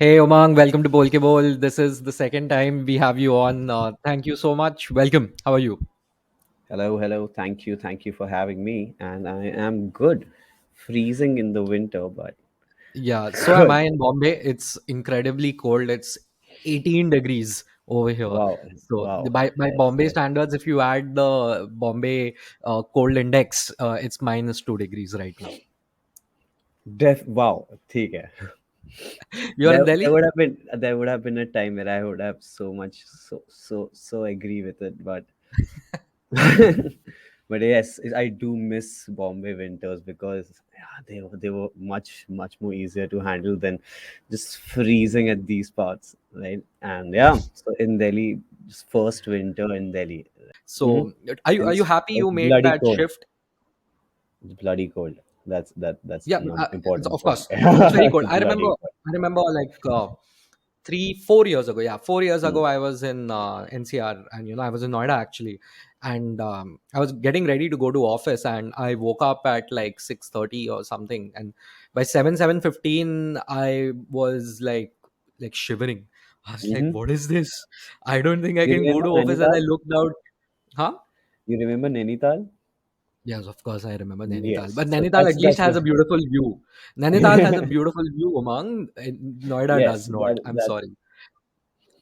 Hey Umang, welcome to Polke. This is the second time we have you on. Thank you so much. Welcome. How are you? Hello, hello. Thank you for having me. And I am good. Freezing in the winter, but Yeah, so am good. I in Bombay. It's incredibly cold. It's 18 degrees over here. Wow, So wow. by Yes, Bombay yes. standards, if you add the Bombay cold index, it's minus 2 degrees right now. Wow. ठीक है. You're in There Delhi? would have been a time where I would have so agree with it, but but yes, I do miss Bombay winters because yeah, they were much more easier to handle than just freezing at these parts, right? And yeah, so in Delhi, just first winter in Delhi, hmm So are and you it's, happy you it's made bloody that cold. shift? It's bloody cold. That's Yeah, an important of point. course. It's very It's cold. bloody cold. I remember like 3 4 years ago, yeah, 4 years Mm. ago I was in NCR, and I was in Noida actually. And I was getting ready to go to office, and I woke up at like 6:30 or something, and by 7:15 I was like shivering. I was like, Mm-hmm. what is this? I don't think I You can go remember to office. And I Nainital? looked out. Huh? You remember Nainital? Yes, of course, I remember Nainital. Yes. But So Nainital at least has a beautiful view. Nainital has a the beautiful view, Umang. Noida yes, does not. that I'm that sorry.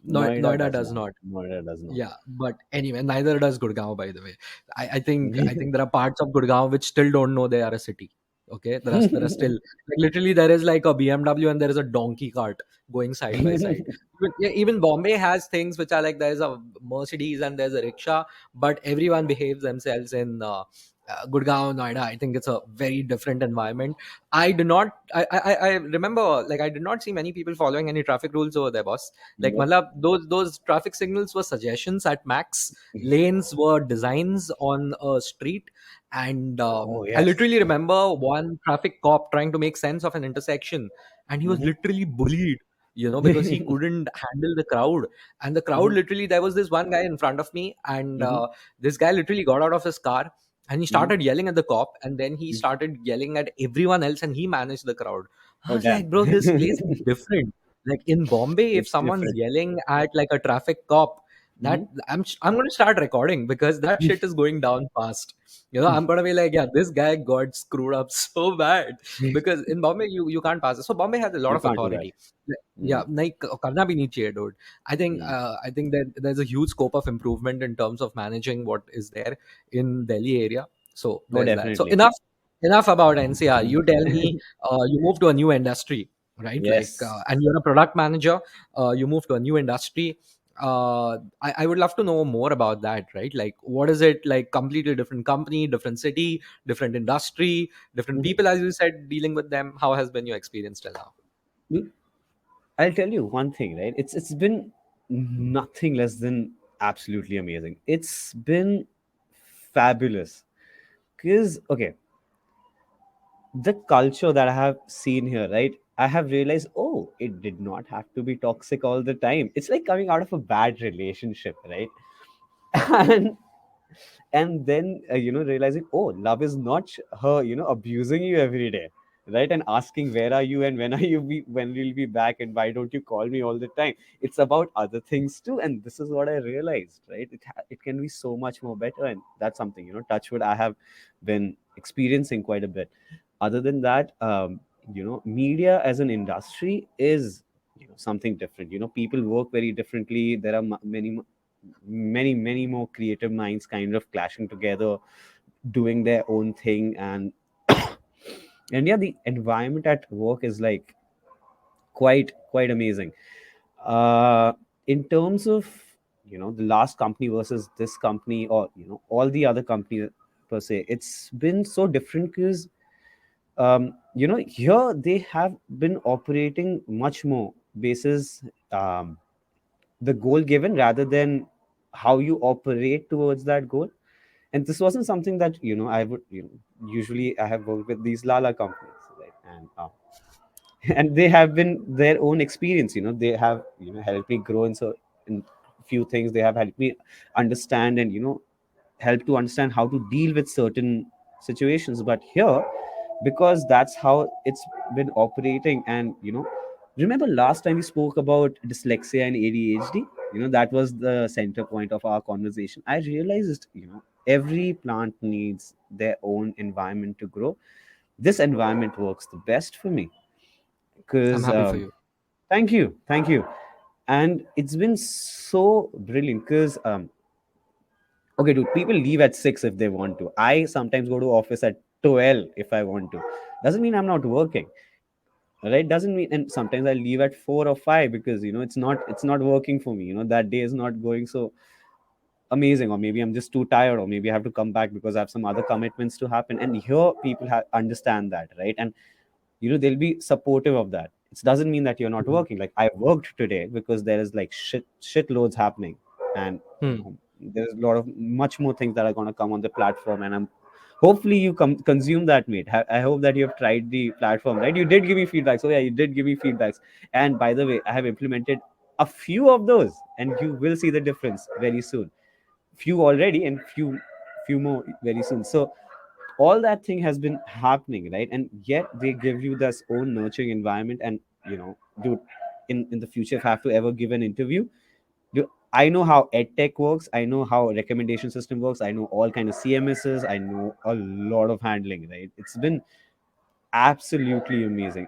Noida Noida does does not. not. Noida does not. Yeah, but anyway, neither does Gurgaon, by the way. I think Mhm. there are parts of Gurgaon which still don't know they are a city. Okay, there are still like literally there is like a BMW and there is a donkey cart going side by side. Even Bombay has things which are like there's a Mercedes and there's a rickshaw, but everyone behaves themselves in Gurgaon, Noida. I think it's a very different environment. I do not. I remember like I did not see many people following any traffic rules over there, boss. Like, Nope. matlab, those traffic signals were suggestions at max. Lanes were designs on a street, and Oh I yes. literally remember one traffic cop trying to make sense of an intersection, and he was Mhm. literally bullied. Because he couldn't handle the crowd, and the crowd Mhm. literally there was this one guy in front of me, and Mhm. this guy literally got out of his car and he Mhm. started yelling at the cop, and then he Mhm. started yelling at everyone else, and he managed the crowd. I Oh was damn. like, bro, this place is different. Like in Bombay, if It's someone's different. yelling at like a traffic cop, Mhm. that I'm going to start recording because that shit is going down fast. I'm going to be like, yeah, this guy got screwed up so bad because in Bombay you can't pass it. So Bombay has a lot You of can't do that. authority. Yeah, Mm. like karna bhi nahi chahiye, dude. Mm. I think that there's a huge scope of improvement in terms of managing what is there in Delhi area. So Oh there's that. So definitely. enough about NCR. You tell me, you moved to a new industry, right? Like, Yes. and you're a product manager. You moved to a new industry. I would love to know more about that, right? Like, what is it like? Completely different company, different city, different industry, different Mhm. people, as you said, dealing with them. How has been your experience till now? I'll tell you one thing, right? It's been nothing less than absolutely amazing. It's been fabulous. Because okay, the culture that I have seen here, right? I have realized, oh, it did not have to be toxic all the time. It's like coming out of a bad relationship, right? and and then realizing, oh, love is not her, abusing you every day, right? And asking where are you and when will be back and why don't you call me all the time. It's about other things too, and this is what I realized, right? It can be so much more better, and that's something, touchwood, I have been experiencing quite a bit. Other than that, media as an industry is something different. People work very differently. There are many more creative minds kind of clashing together, doing their own thing. And yeah, the environment at work is like quite amazing. In terms of the last company versus this company, or all the other companies per se, it's been so different because here they have been operating much more basis the goal given rather than how you operate towards that goal. And this wasn't something that I would usually I have worked with these lala companies, right? And they have been their own experience. They have helped me grow in few things. They have helped me understand and help to understand how to deal with certain situations. But here, because that's how it's been operating, and Remember last time we spoke about dyslexia and ADHD? That was the center point of our conversation. I realized, every plant needs their own environment to grow. This environment works the best for me I'm because, happy for you. thank you, thank you. And it's been so brilliant because, okay, dude, people leave at 6 if they want to. I sometimes go to office at 12 if I want to. Doesn't mean I'm not working, right? Doesn't mean, and sometimes I leave at 4 or 5 because it's not working for me. That day is not going so amazing, or maybe I'm just too tired, or maybe I have to come back because I have some other commitments to happen. And here people understand that, right? And they'll be supportive of that. It doesn't mean that you're not Mhm. working. Like, I worked today because there is like shit loads happening, and Hmm. there's a lot of much more things that are going to come on the platform, and I'm hopefully you consume that, mate. I hope that you have tried the platform, right? You did give me feedback, so yeah, you did give me feedbacks. And by the way, I have implemented a few of those, and you will see the difference very soon. Few already, and few more very soon. So all that thing has been happening, right? And yet they give you this own nurturing environment. And dude, in the future, if I have to ever give an interview, dude, I know how edtech works, I know how recommendation system works, I know all kind of CMSs, I know a lot of handling, right? It's been absolutely amazing.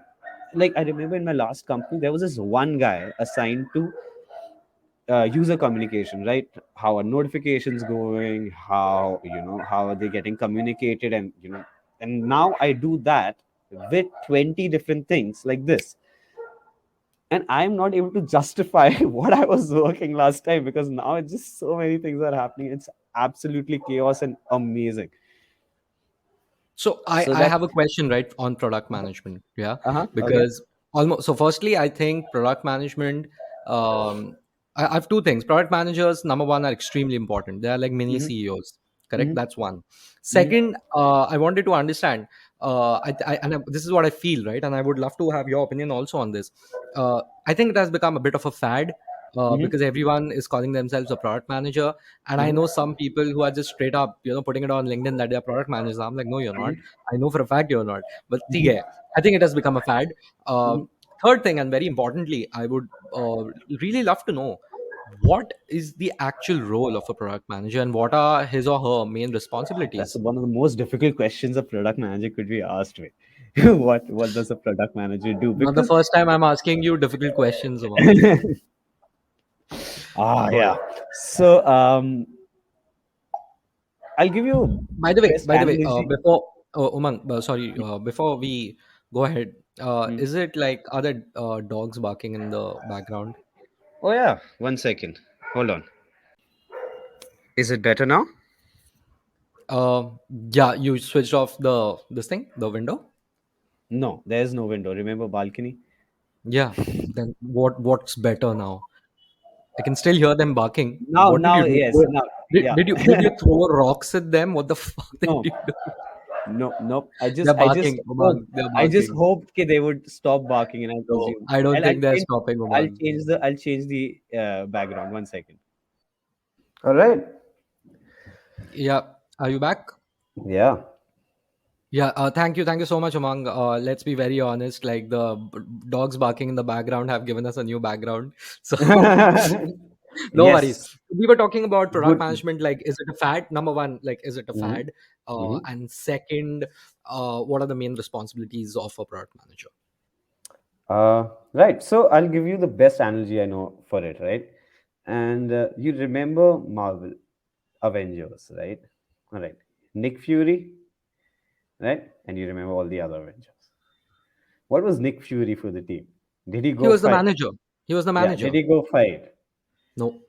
Like, I remember in my last company there was this one guy assigned to user communication, right? How are notifications going, how are they getting communicated, and and now I do that with 20 different things like this, and I'm not able to justify what I was working last time, because now it's just so many things are happening. It's absolutely chaos and amazing. So So I that have a question, right, on product management. Yeah, okay. because almost, so firstly, I think product management. Um, I have two things. Product managers, number one, are extremely important. They are like mini Hmm. CEOs. Correct. Hmm. That's one. Hmm. Second, I wanted to understand. This is what I feel, right, and I would love to have your opinion also on this. I think it has become a bit of a fad. Hmm. Because everyone is calling themselves a product manager, and I know some people who are just straight up, putting it on LinkedIn that they're product managers. I'm like, no, you're not. I know for a fact you're not. But Hmm. I think it has become a fad. Uh, Hmm. Third thing, and very importantly, I would really love to know what is the actual role of a product manager and what are his or her main That's responsibilities. one of the most difficult questions a product manager could be asked with. What does a product manager do? Not the Because first time I'm asking you difficult questions, Umang. Go yeah. ahead. So I'll give you best By the way, analogy. before Umang, sorry, before we go ahead, Hmm. is it like are there dogs barking in the background? Oh yeah, 1 second. Hold on. Is it better now? Uh, yeah, you switched off the window. No, there's no window. Remember balcony? Yeah. Then what's better now? I can still hear them barking. Now, What did you now, do? yes, now, yeah. Did you throw rocks at them? What the fuck did No, you do? no, no. I just, They're I just barking, hoped, Umang. They're I just barking. hoped that they would stop barking, and I No, presume. I don't I'll think they're change, stopping, Umang. I'll change the background. 1 second. All right. Yeah. Are you back? Yeah. Yeah, thank you so much, Umang. Let's be very honest. Like dogs barking in the background have given us a new background, so no worries. Yes. We were talking about product Good. management. Like, is it a fad? Number one, like, is it a Hmm. fad? Hmm. And second, what are the main responsibilities of a product manager? Right. So I'll give you the best analogy I know for it, right? And you remember Marvel, Avengers, right? All right. Nick Fury, right? And you remember all the other Avengers. What was Nick Fury for the team? Did he He go was the fight? manager. He was the Yeah. Did manager. he go fight? No,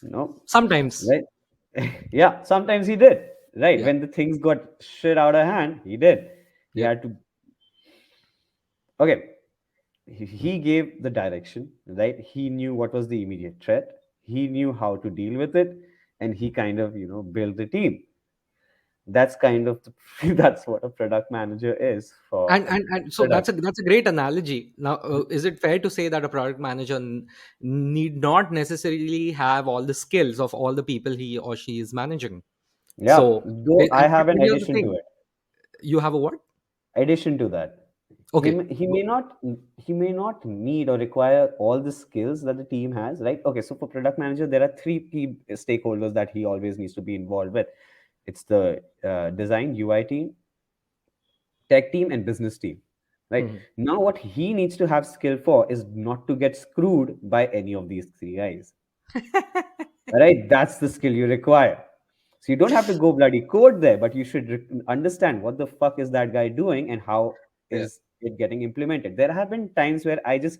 No. sometimes. Right. Yeah. Sometimes he did. Right. Yeah, When the things got shit out of hand, he did. He yeah. had to. Okay. He gave the direction, right? He knew what was the immediate threat. He knew how to deal with it, and he kind of, built the team. That's kind of that's what a product manager is for And so product. that's a great analogy. Now, is it fair to say that a product manager need not necessarily have all the skills of all the people he or she is managing? Yeah, So, though I have but an here's the addition to thing: it. you have a what? Addition to that. Okay. He may not need or require all the skills that the team has, right? Okay, so for product manager there are three key stakeholders that he always needs to be involved with. It's the design UI team, tech team, and business team, right? Mhm. Now what he needs to have skill for is not to get screwed by any of these three guys, right? That's the skill you require. So you don't have to go bloody code there, but you should understand what the fuck is that guy doing and how Yeah. is it getting implemented. There have been times where I just,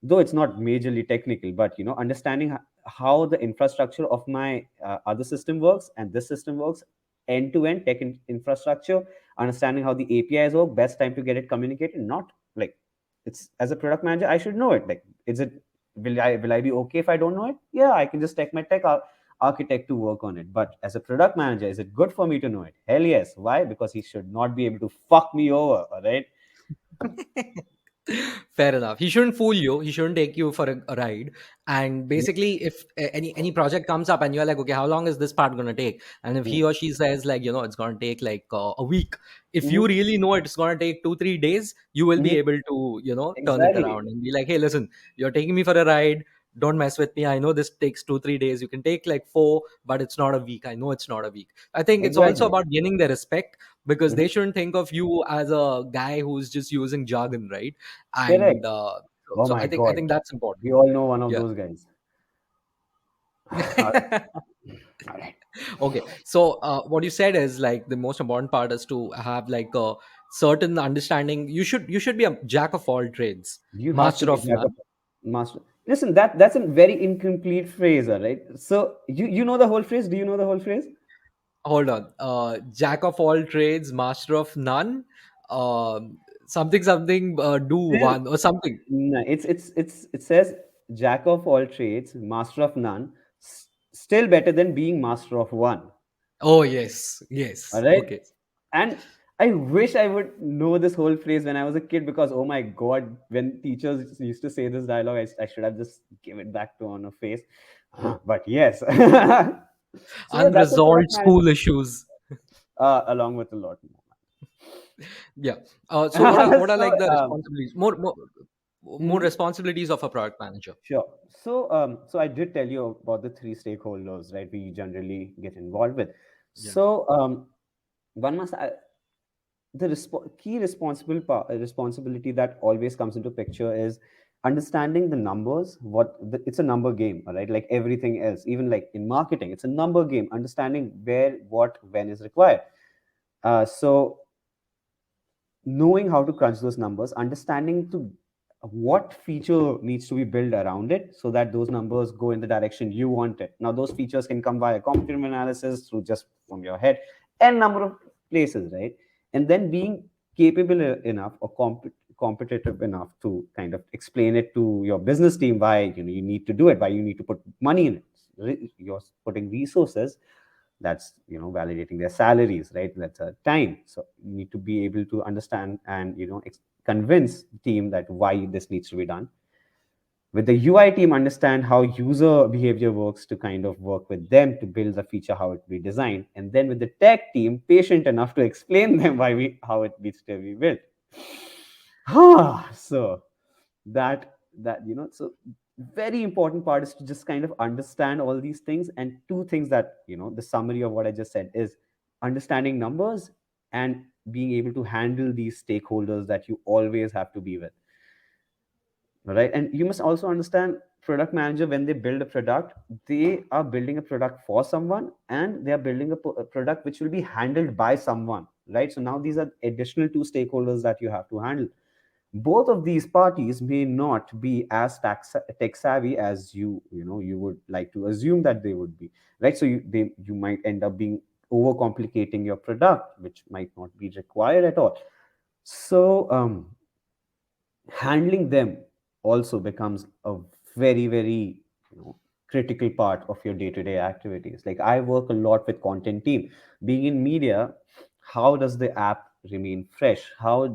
though it's not majorly technical, but understanding how the infrastructure of my other system works and this system works, end to end tech infrastructure, understanding how the APIs work, best time to get it communicated. Not like, it's, as a product manager I should know it. Like, is it, will I be okay if I don't know it? Yeah, I can just take my architect to work on it. But as a product manager, is it good for me to know it? Hell yes. Why? Because he should not be able to fuck me over. All right. Fair enough. He shouldn't fool you. He shouldn't take you for a ride. And basically, if any project comes up and you're like, okay, how long is this part gonna take? And if he or she says like, it's gonna take like a week, if you Mm-hmm. really know it's gonna take 2-3 days, you will be Mm-hmm. able to turn it Exactly. around and be like, hey, listen, you're taking me for a ride. Don't mess with me. I know this takes 2-3 days. You can take like four, but it's not a week. I know it's not a week. I think it's also Exactly. about gaining their respect, because they Mm-hmm. shouldn't think of you as a guy who's just using jargon, right? Correct. And Oh so my I God. think that's important. We all know one of Yeah. those guys. All right. All right. Okay, so what you said is like the most important part is to have like a certain understanding. You should be a jack of all trades, You have to master be of jack of none. master. Listen, that's a very incomplete phrase, all right? So you know the whole phrase? Do you know the whole phrase? Hold on, jack of all trades, master of none. Something something, do Still, one or something. no, it says jack of all trades, master of none, still better than being master of one. Oh yes, All yes. right. Okay. And I wish I would know this whole phrase when I was a kid, because oh my God, when teachers used to say this dialogue, I should have just give it back to on a face. But yes. So yeah, that's a Unresolved product manager, school issues. along with a lot Yeah. So more. what are So like the responsibilities? More mhm. responsibilities of a product manager. Sure. So I did tell you about the three stakeholders, right? We generally get involved with. Yeah. So one must the key responsibility that always comes into picture is understanding the numbers. It's a number game, all right? Like everything else, even like in marketing, it's a number game. Understanding where, what, when is required. So knowing how to crunch those numbers, understanding to what feature needs to be built around it so that those numbers go in the direction you want it. Now, those features can come via computational analysis through just from your head and number of places, right? And then being capable enough or competitive enough to kind of explain it to your business team why you need to do it, why you need to put money in it. You're putting resources, that's validating their salaries, right? That's a time. So you need to be able to understand and convince the team that why this needs to be done. With the UI team, understand how user behavior works to kind of work with them to build the feature how it be designed. And then with the tech team, patient enough to explain them how it needs to be built. So so very important part is to just kind of understand all these things. And two things that the summary of what I just said is understanding numbers and being able to handle these stakeholders that you always have to be with. All right. And you must also understand, product manager, when they build a product, they are building a product for someone, and they are building a product which will be handled by someone, right? So now these are additional two stakeholders that you have to handle. Both of these parties may not be as tech savvy as you would like to assume that they would be, right? So you might end up being overcomplicating your product, which might not be required at all. So handling them also becomes a very critical part of your day-to-day activities. Like, I work a lot with content team. Being in media, how does the app remain fresh? How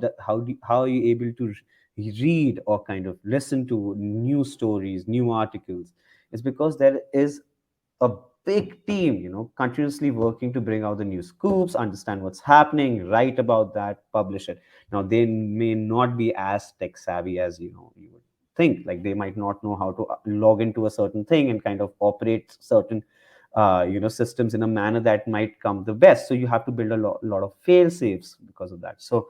are you able to read or kind of listen to new stories, new articles? It's because there is a big team, continuously working to bring out the new scoops, understand what's happening, write about that, publish it. Now they may not be as tech savvy as you would think. Like they might not know how to log into a certain thing and kind of operate certain systems in a manner that might come the best. So you have to build a lot of fail safes because of that. So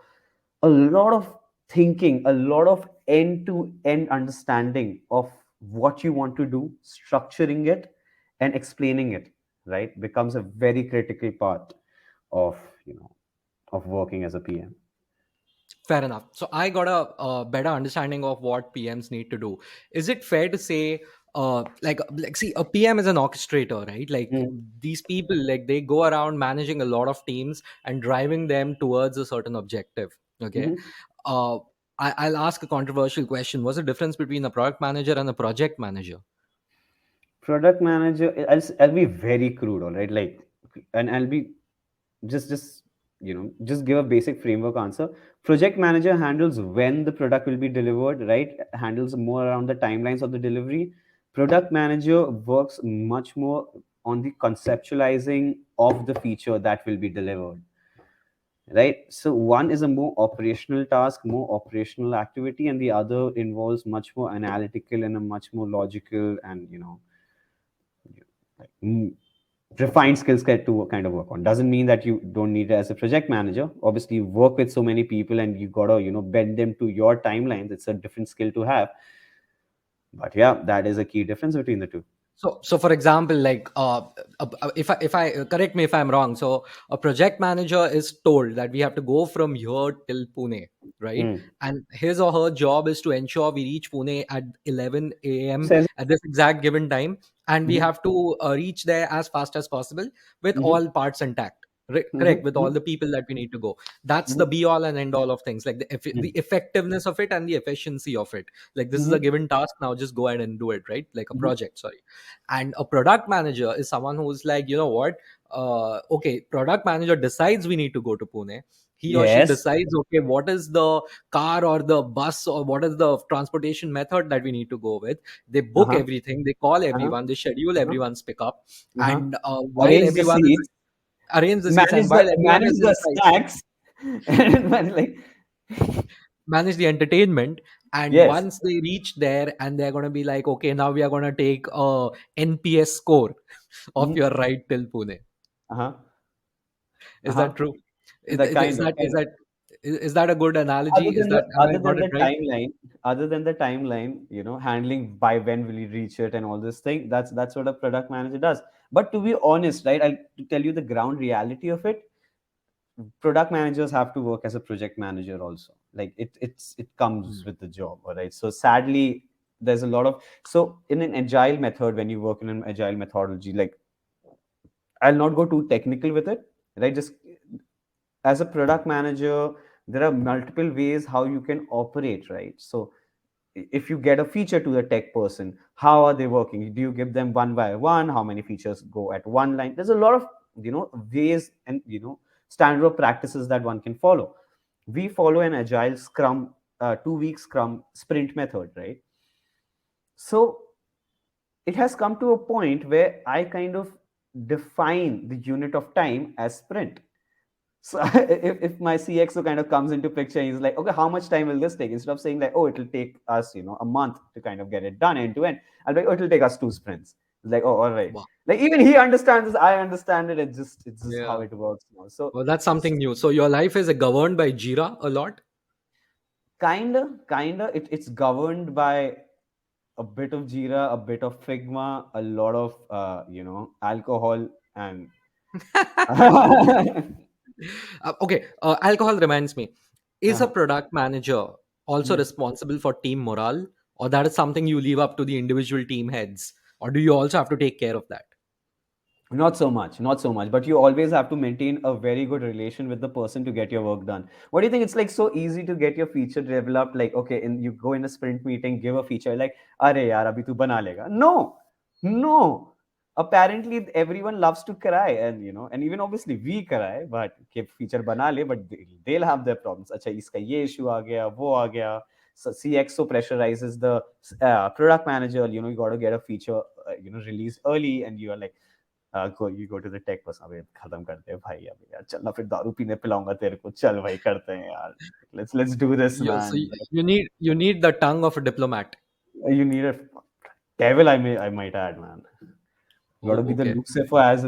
a lot of thinking, a lot of end to end understanding of what you want to do, structuring it, and explaining it, right, becomes a very critical part of of working as a PM. Fair enough. So I got a better understanding of what PMs need to do. Is it fair to say, see, a PM is an orchestrator, right? Like Mm. these people, like they go around managing a lot of teams and driving them towards a certain objective. Okay. Mhm. Uh, I'll ask a controversial question. What's the difference between a product manager and a project manager? Product manager, I'll be very crude, all right, like, and I'll be just just give a basic framework answer. Project manager handles when the product will be delivered, right, handles more around the timelines of the delivery. Product manager works much more on the conceptualizing of the feature that will be delivered, right. So one is a more operational task, more operational activity, and the other involves much more analytical and a much more logical and like, refined skill set to kind of work on. Doesn't mean that you don't need it as a project manager. Obviously, you work with so many people and you gotta bend them to your timelines. It's a different skill to have. But yeah, that is a key difference between the two. So for example, like if I correct me if I'm wrong. So a project manager is told that we have to go from here till Pune, right? Mm. And his or her job is to ensure we reach Pune at 11 a.m. Says. at this exact given time, and we Mhm, have to reach there as fast as possible with mhm, all parts intact. Correct, mhm, with all mhm, the people that we need to go. That's the mhm, be all and end all of things, like the mhm, effectiveness of it and the efficiency of it. Like this is a mhm, given task, now just go ahead and do it, right? Like a mhm. project, sorry. And a product manager is someone who's like, you know what, okay, product manager decides we need to go to Pune. He or she Yes. decides, okay, what is the car or the bus or what is the transportation method that we need to go with. They book Uh-huh. everything, they call Uh-huh. everyone, they schedule Uh-huh. everyone's pickup. Uh-huh. And while Arrange the everyone is seats, arrange the seats, and while everyone manage is the inside, snacks, and like manage the entertainment. And yes. once they reach there, and they're going to be like, okay, now we are going to take a NPS score of Mhm. your ride till Pune. Uh-huh. Is Uh-huh. that true? That Is kind of, that is that a good analogy? other Is than that, have I got the it right? timeline, handling by when will you reach it and all this thing, that's what a product manager does. But to be honest, right, I'll tell you the ground reality of it. Product managers have to work as a project manager also. Like it comes Hmm. with the job, all right. So sadly, there's a lot of, so in an agile method, when you work in an agile methodology, like, I'll not go too technical with it, right? Just as a product manager, there are multiple ways how you can operate, right? So if you get a feature to the tech person, how are they working? Do you give them one by one? How many features go at one line? There's a lot of ways and standard of practices that one can follow. We follow an agile scrum, 2 week scrum sprint method, right? So it has come to a point where I kind of define the unit of time as sprint. So if my CXO kind of comes into picture, he's like, okay, how much time will this take? Instead of saying like, oh, it'll take us, a month to kind of get it done end to end, I'll be like, oh, it'll take us 2 sprints. It's like, oh, all right. Wow. Like even he understands this, I understand it. It's just how Yeah. it works now. So Well, that's something new. So your life is governed by Jira a lot. kinda, it's governed by a bit of Jira, a bit of Figma, a lot of alcohol and Okay. Alcohol reminds me. Is a uh, product manager also hmm. responsible for team morale, or that is something you leave up to the individual team heads, or do you also have to take care of that? Not so much, not so much. But you always have to maintain a very good relation with the person to get your work done. What do you think? It's like so easy to get your feature developed. Like, okay, you go in a sprint meeting, give a feature, like, "Are yaar, abhi tu bana lega." No, no. Apparently, everyone loves to cry, and and even obviously we cry. But ke feature bana le, but they'll have their problems. Acha, iska ye issue aa gaya, wo aa gaya. So CXO pressurizes the product manager. You got to get a feature, released early, and you are like, You go to the tech person, अबे खत्म करते हैं भाई, अबे यार चलना फिर दारू पीने पिलाऊंगा तेरे को, चल भाई करते हैं यार, let's do this So man. you need the tongue of a diplomat. You need a devil, I might add, man. You got to Oh, be the okay. Lucifer as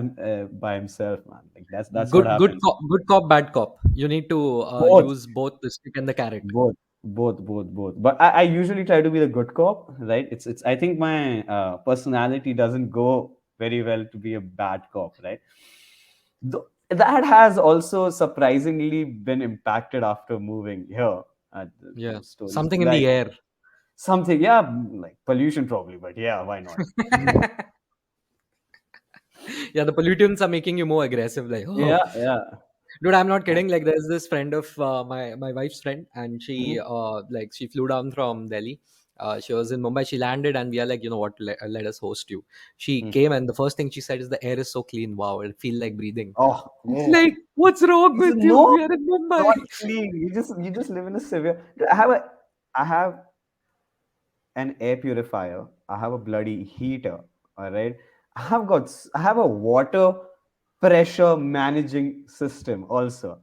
by himself, man. Like that's what happens. Good cop, bad cop. You need to Both, use both the stick and the carrot. both. But I usually try to be the good cop, right? It's. I think my personality doesn't go very well to be a bad cop, right? That has also surprisingly been impacted after moving here. Yeah, Those stories, something in the like air. something, yeah, like pollution probably, but yeah, why not? Yeah, the pollutants are making you more aggressive. Like, oh, Yeah, yeah. dude, I'm not kidding. Like, there's this friend of my wife's friend, and she Mhm. like she flew down from Delhi. She was in Mumbai. She landed, and we are like, you know what? Let us host you. She Mm. came, and the first thing she said is, "The air is so clean. Wow, I feel like breathing." Oh, It's oh. like, what's wrong He said, with you? no, We are in Mumbai. not clean. You just live in a severe. I have an air purifier. I have a bloody heater. All right. I have a water pressure managing system also.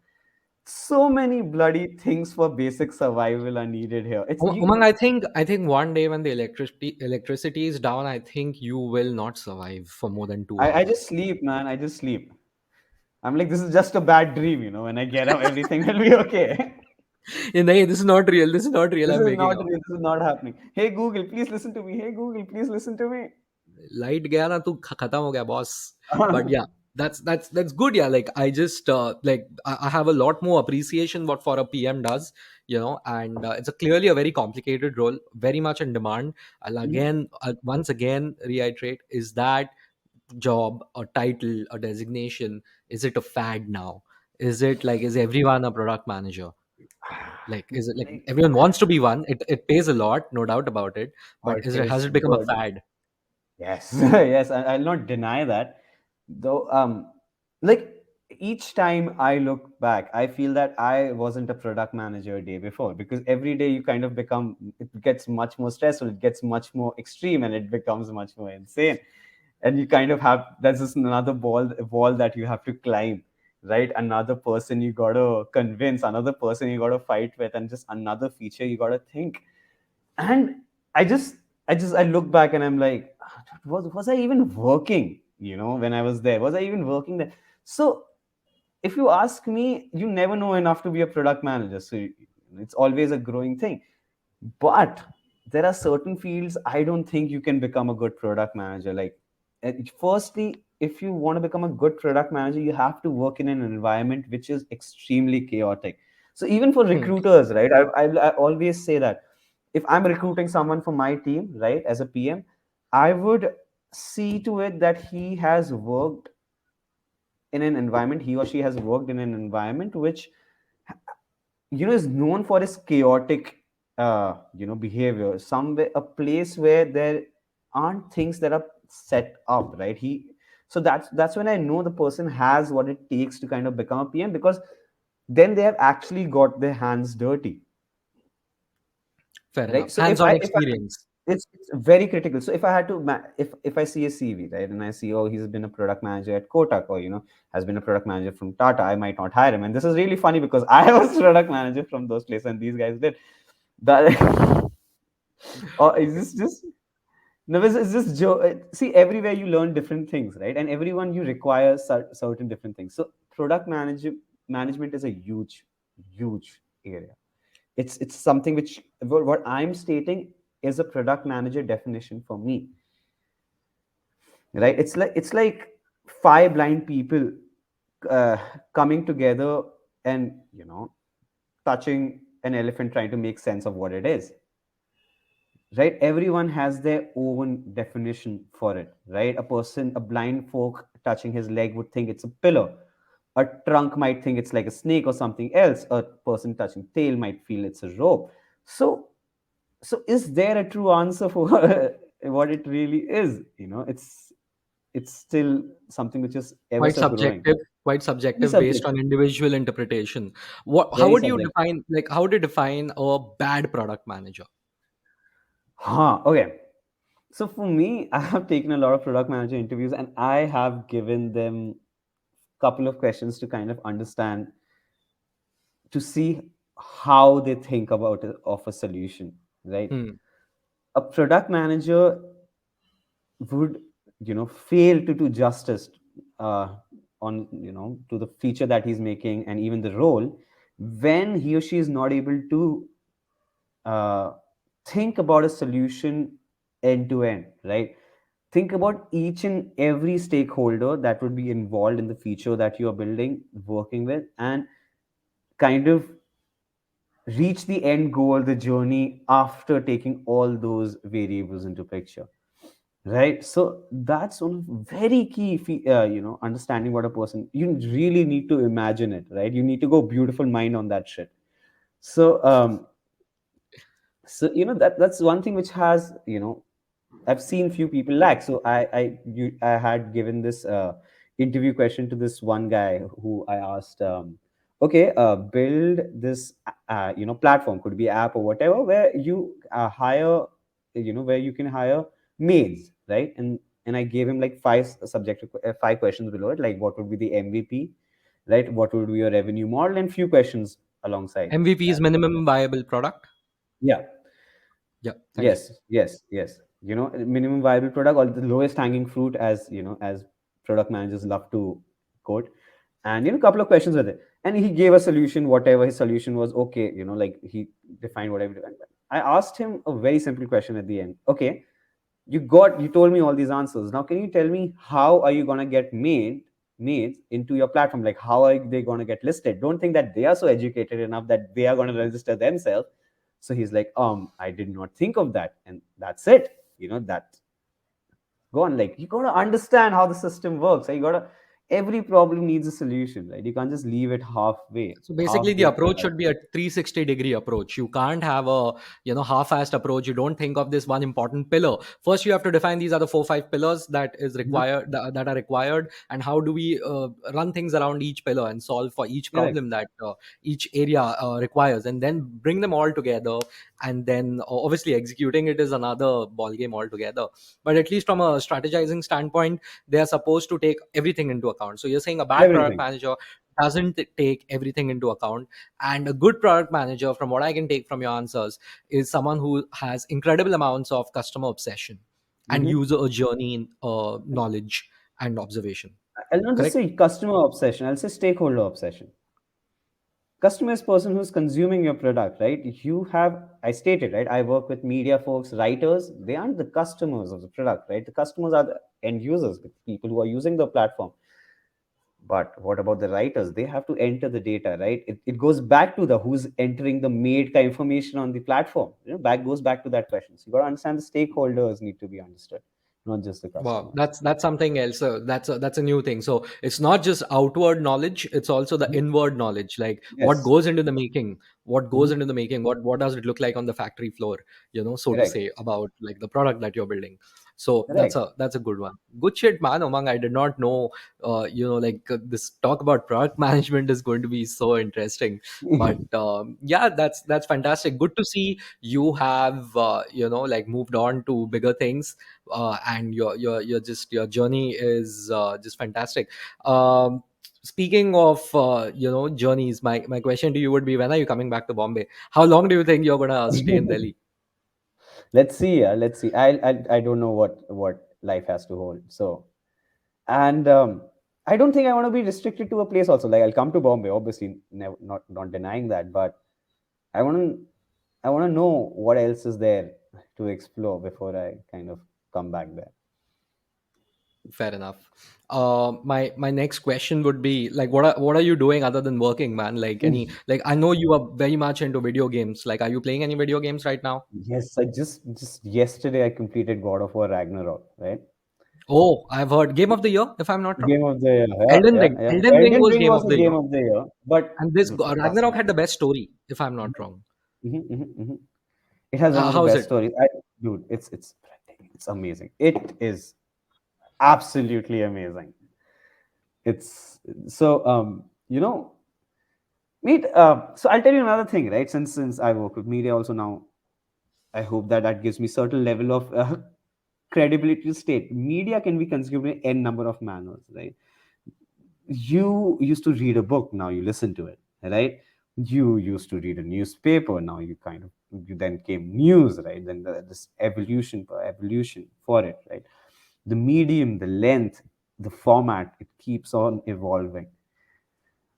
So many bloody things for basic survival are needed here. It's Umang, I think one day when the electricity is down, I think you will not survive for more than two I hours. just sleep, man. I just sleep. I'm like, this is just a bad dream, you know. When I get up, everything will be okay. Nahi, this is not real. This is not real. This I'm is making not up. real. This is not happening. Hey Google, please listen to me. Hey Google, please listen to me. Light gaya na tu khatam ho gaya, boss. But yeah, that's good. Yeah, like I just like I have a lot more appreciation what for a PM does, and it's a clearly a very complicated role, very much in demand. I'll once again reiterate: is that job, a title, a designation, is it a fad now? Is it like is everyone a product manager? Like is it like Like, everyone wants to be one? It pays a lot, no doubt about it. oh, But it has pays it become a good. fad? Yes, yes, I'll not deny that. Though, like each time I look back, I feel that I wasn't a product manager a day before, because every day you kind of become, it gets much more stressful, it gets much more extreme, and it becomes much more insane. And you kind of have, there's this another wall that you have to climb, right? Another person you gotta convince, another person you gotta fight with, and just another feature you gotta think. And i just I look back and I'm like, was I even working, when I was there? Was I even working there? So if you ask me, you never know enough to be a product manager, so it's always a growing thing. But there are certain fields I don't think you can become a good product manager. Like, firstly, if you want to become a good product manager, you have to work in an environment which is extremely chaotic. So even for Hmm. recruiters, right? I always say that if I'm recruiting someone for my team, right, as a PM, I would see to it that he or she has worked in an environment which, is known for its chaotic behavior, somewhere a place where there aren't things that are set up, right? So that's when I know the person has what it takes to kind of become a PM, because then they have actually got their hands dirty, Fair right? enough. So Hands-on experience. it's very critical. So if I had to if I see a CV, right, and I see, oh, he's been a product manager at Kotak, or has been a product manager from Tata, I might not hire him. And this is really funny because I was product manager from those places, and these guys did that. Or is this just no? It's just see, everywhere you learn different things, right? And everyone you require certain different things. So management is a huge area. It's something which, what I'm stating is a product manager definition for me, right? It's like five blind people uh, coming together and touching an elephant, trying to make sense of what it is, right? Everyone has their own definition for it, right? A blind folk touching his leg would think it's a pillar. A trunk might think it's like a snake or something else. A person touching tail might feel it's a rope. So so is there a true answer for what it really is? It's still something which is ever Quite so growing. subjective. Quite Very subjective based on subjective. individual interpretation. How Very would you subjective. define like how would you define a bad product manager? Huh, okay. So for me, I have taken a lot of product manager interviews, and I have given them couple of questions to kind of understand, to see how they think about it, of a solution, right? Hmm. A product manager would, fail to do justice uh, on, to the feature that he's making, and even the role, when he or she is not able to uh, think about a solution end to end, right? Think about each and every stakeholder that would be involved in the feature that you are building, working with, and kind of reach the end goal, the journey, after taking all those variables into picture, right? So that's one of very key understanding what a person, you really need to imagine it, right? You need to go beautiful mind on that shit. So that's one thing which has, I've seen few people lack. So I had given this interview question to this one guy who I asked, okay, build this platform, could be app or whatever, where you hire, where you can hire maids, right? And I gave him like five questions below it, like what would be the MVP, right? What would be your revenue model, and few questions alongside MVP is that. minimum viable product. Yeah. Yeah, thank you. Yes. Minimum viable product, or the lowest hanging fruit, as as product managers love to quote. And a couple of questions with it. And he gave a solution, whatever his solution was, okay, like he defined whatever he defined. I asked him a very simple question at the end. Okay, you told me all these answers. Now can you tell me how are you gonna get made into your platform? Like how are they gonna get listed? Don't think that they are so educated enough that they are gonna register themselves. So he's like, I did not think of that. And that's it. That go on. Like you gotta understand how the system works. Right? You gotta Every problem needs a solution, right? You can't just leave it halfway, So half basically, the baked approach product. should be a 360-degree approach. You can't have a half-assed approach. You don't think of this one important pillar. First, you have to define these are the 4 5 pillars that is Mhm. required that are required, and how do we run things around each pillar and solve for each Correct. problem that each area requires, and then bring them all together. And then obviously executing it is another ball game altogether. But at least from a strategizing standpoint, they are supposed to take everything into account. So you're saying a bad product Everything. manager doesn't take everything into account, and a good product manager, from what I can take from your answers, is someone who has incredible amounts of customer obsession and Hmm. user journey knowledge and observation. I'll not just Correct? say customer obsession, I'll say stakeholder obsession. Customer is person who's consuming your product, right? I stated, right? I work with media folks, writers. They aren't the customers of the product, right? The customers are the end users, the people who are using the platform. But what about the writers? They have to enter the data, right? It goes back to the who's entering the made information on the platform. Goes back to that question. So you got to understand the stakeholders need to be understood, not just the Wow, customers. that's something else. That's a new thing. So it's not just outward knowledge; it's also the Mhm. inward knowledge. Like what Yes. goes into the making, what goes Mhm. into the making, what does it look like on the factory floor? So to Correct. say, about like the product that you're building. So that's Correct. a good one. Good shit, man. Umang, I did not know. This talk about product management is going to be so interesting. But yeah, that's fantastic. Good to see you have like moved on to bigger things, and your journey is just fantastic. Speaking of journeys, my question to you would be, when are you coming back to Bombay? How long do you think you're gonna stay in Delhi? Let's see. Let's see. I don't know what life has to hold. So, and I don't think I want to be restricted to a place. Also, like I'll come to Bombay, obviously, never, not denying that, but I want to I want to know what else is there to explore before I kind of come back there. Fair enough. My next question would be, like, what are you doing other than working, man? Like, I know you are very much into video games. Like, are you playing any video games right now? Yes, I just yesterday I completed God of War Ragnarok, right? Oh, I've heard Game of the Year, if I'm not wrong. Game of the year. Yeah, Elden yeah, Ring. yeah. Elden Ring Elden was Ring Game was of the the Year. game of the year, but And this dude, trust Ragnarok me. had the best story, if I'm not wrong. Mhm, mhm, mhm. It has one of the How's best it? stories. Dude, it's breathtaking. It's amazing. It is absolutely amazing. It's so meet. So I'll tell you another thing, right? Since I work with media also now, I hope that gives me certain level of credibility to state media can be consumed in n number of manners, right? You used to read a book, now you listen to it, right? You used to read a newspaper, now you kind of, you then came news, right? Then this evolution for it, right? The medium, the length, the format, it keeps on evolving.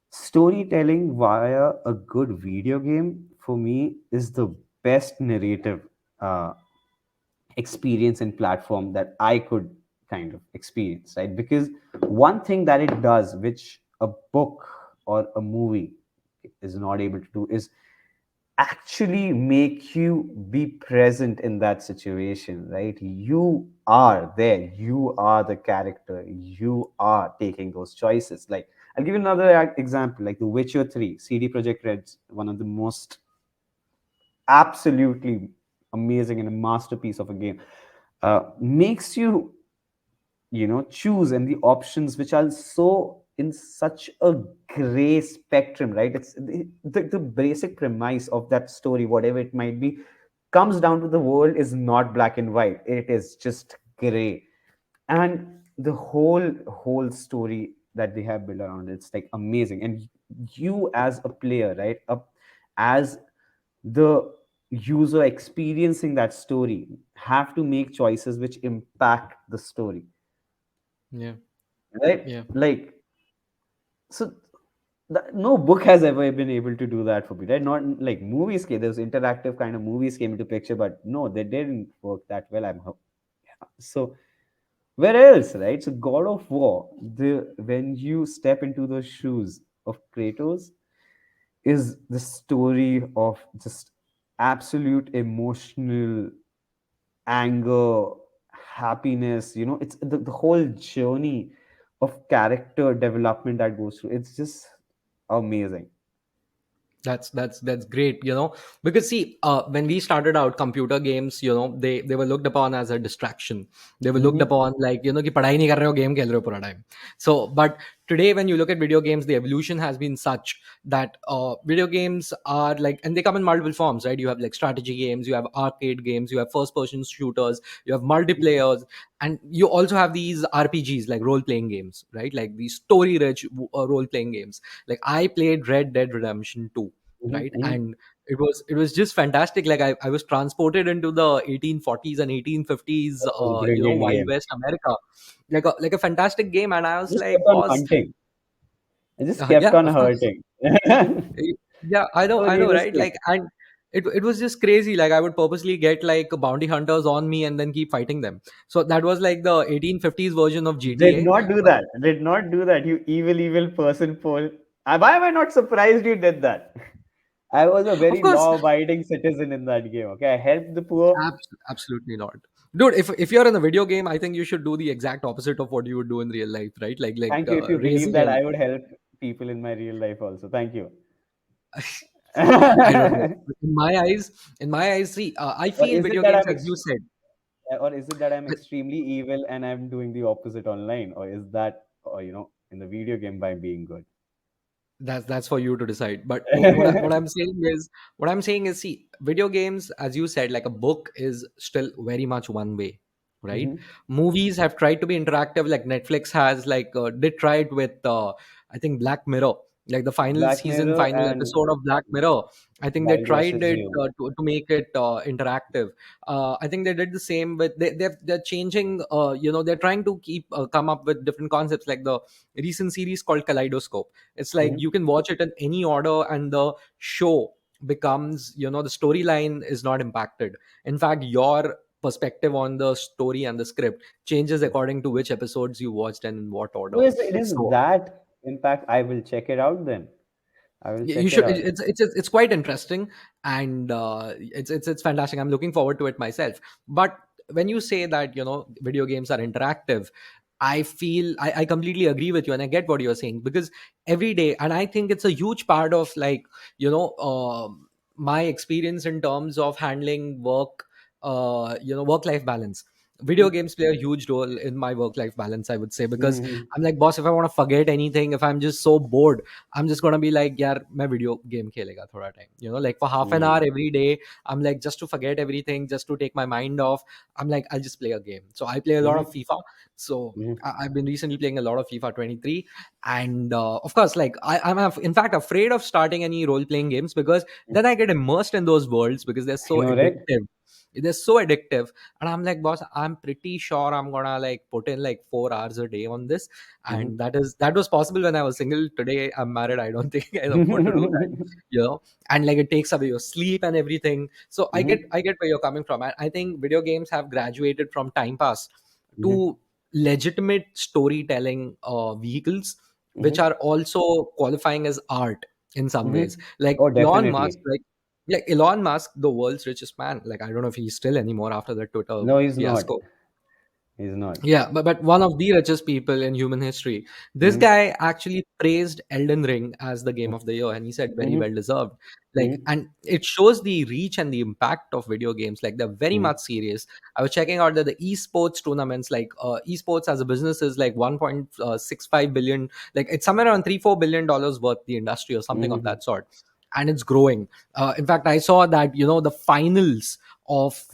Storytelling via a good video game for me is the best narrative uh, experience and platform that I could kind of experience, right? Because one thing that it does, which a book or a movie is not able to do, is actually make you be present in that situation, right? You are there, you are the character, you are taking those choices. Like, I'll give you another example, like The Witcher 3, CD Projekt Red's one of the most absolutely amazing and a masterpiece of a game. Makes you, choose, and the options which are so in such a gray spectrum, right? It's the basic premise of that story, whatever it might be, comes down to the world is not black and white, it is just gray. And the whole story that they have built around it's like amazing. And you as a player, right, as the user experiencing that story, have to make choices which impact the story, Yeah, right? yeah. Like, so no book has ever been able to do that for me, right? Not like movies came, those interactive kind of movies came into picture, but no, they didn't work that well. So where else, right? So God of War, the when you step into the shoes of Kratos, is the story of just absolute emotional anger, happiness. It's the whole journey of character development that goes through. It's just amazing. That's great, because see, when we started out, computer games, they were looked upon as a distraction. They were looked Mm-hmm. upon like, कि पढ़ाई नहीं कर रहे हो, game खेल रहे हो पूरा time. So, but today when you look at video games, the evolution has been such that video games are like, and they come in multiple forms, right? You have like strategy games, you have arcade games, you have first person shooters, you have multiplayers, and you also have these RPGs, like role playing games, right? Like these story rich role playing games. Like I played Red Dead Redemption 2, right? Mm-hmm. And it was just fantastic. Like I was transported into the 1840s and 1850s, That was a brilliant Wild game. West America, like a fantastic game. And I was Just like, kept on boss, hunting. It just kept yeah, on of course. hurting. So Yeah, I know, right? realistic. Like, and it was just crazy. Like I would purposely get like bounty hunters on me and then keep fighting them. So that was like the 1850s version of Did GTA. not do that. Did not do that. You evil, evil person, Paul. Why am I not surprised you did that? I was a Of very course, law-abiding citizen in that game. Okay, I helped the poor. absolutely not, dude. If you're in a video game, I think you should do the exact opposite of what you would do in real life, right? Like Thank you. If you believe raising that him. I would help people in my real life also. Thank you. I don't know. In my eyes, see, I Or feel is it video that games, as you said. I'm extremely evil and I'm doing the opposite online? Or is that, in the video game by being good? That's for you to decide. But what I'm saying is, see, video games, as you said, like a book is still very much one way, right? Hmm. Movies have tried to be interactive, like Netflix has, like did try it with I think Black Mirror, like the final Black season, Mirror final and episode of Black Mirror. I think they Wild tried versus it You. to make it interactive. I think they did the same with they're changing. They're trying to come up with different concepts, like the recent series called Kaleidoscope. It's like Hmm. you can watch it in any order, and the show becomes, the storyline is not impacted. In fact, your perspective on the story and the script changes according to which episodes you watched and in what Oh, order. it is So that impact. I will check it out then. I will you check it should. out. It's quite interesting, and it's fantastic. I'm looking forward to it myself. But when you say that, video games are interactive, I completely agree with you, and I get what you're saying, because every day, and I think it's a huge part of, like, my experience in terms of handling work life balance. video games play a huge role in my work life balance, I would say, because Mhm. I'm like, boss, if I want to forget anything, if I'm just so bored, I'm just gonna be like, yeah, मैं video game खेलेगा थोड़ा time, like for half an hour Mhm. every day. I'm like, just to forget everything, just to take my mind off, I'm like, I'll just play a game. So I play a lot of Mhm. FIFA. So Mhm. I've been recently playing a lot of FIFA 23, and of course, like in fact afraid of starting any role playing games, because then I get immersed in those worlds because they're I so know, right? addictive. They're so addictive, and I'm like, boss, I'm pretty sure I'm gonna like put in like 4 hours a day on this, Mhm. and that was possible when I was single. Today I'm married. I don't think I afford to do that, and like it takes away your sleep and everything. So Mhm. I get where you're coming from. I think video games have graduated from time pass Mhm. to legitimate storytelling vehicles, which Mhm. are also qualifying as art in some ways. Mhm. Like Oh, Elon Musk, definitely. like Elon Musk, the world's richest man. Like I don't know if he's still anymore after the Twitter No, he's not. fiasco. He's not. Yeah, but one of the richest people in human history. This Mhm. guy actually praised Elden Ring as the game of the year, and he said very Mhm. well deserved. Like, Mhm. and it shows the reach and the impact of video games. Like, they're very Mhm. much serious. I was checking out that the esports tournaments, like esports as a business, is like 1.65 billion. Like, it's somewhere around $3-4 billion worth the industry or something of Mhm. that sort, and it's growing. In fact, I saw that the finals of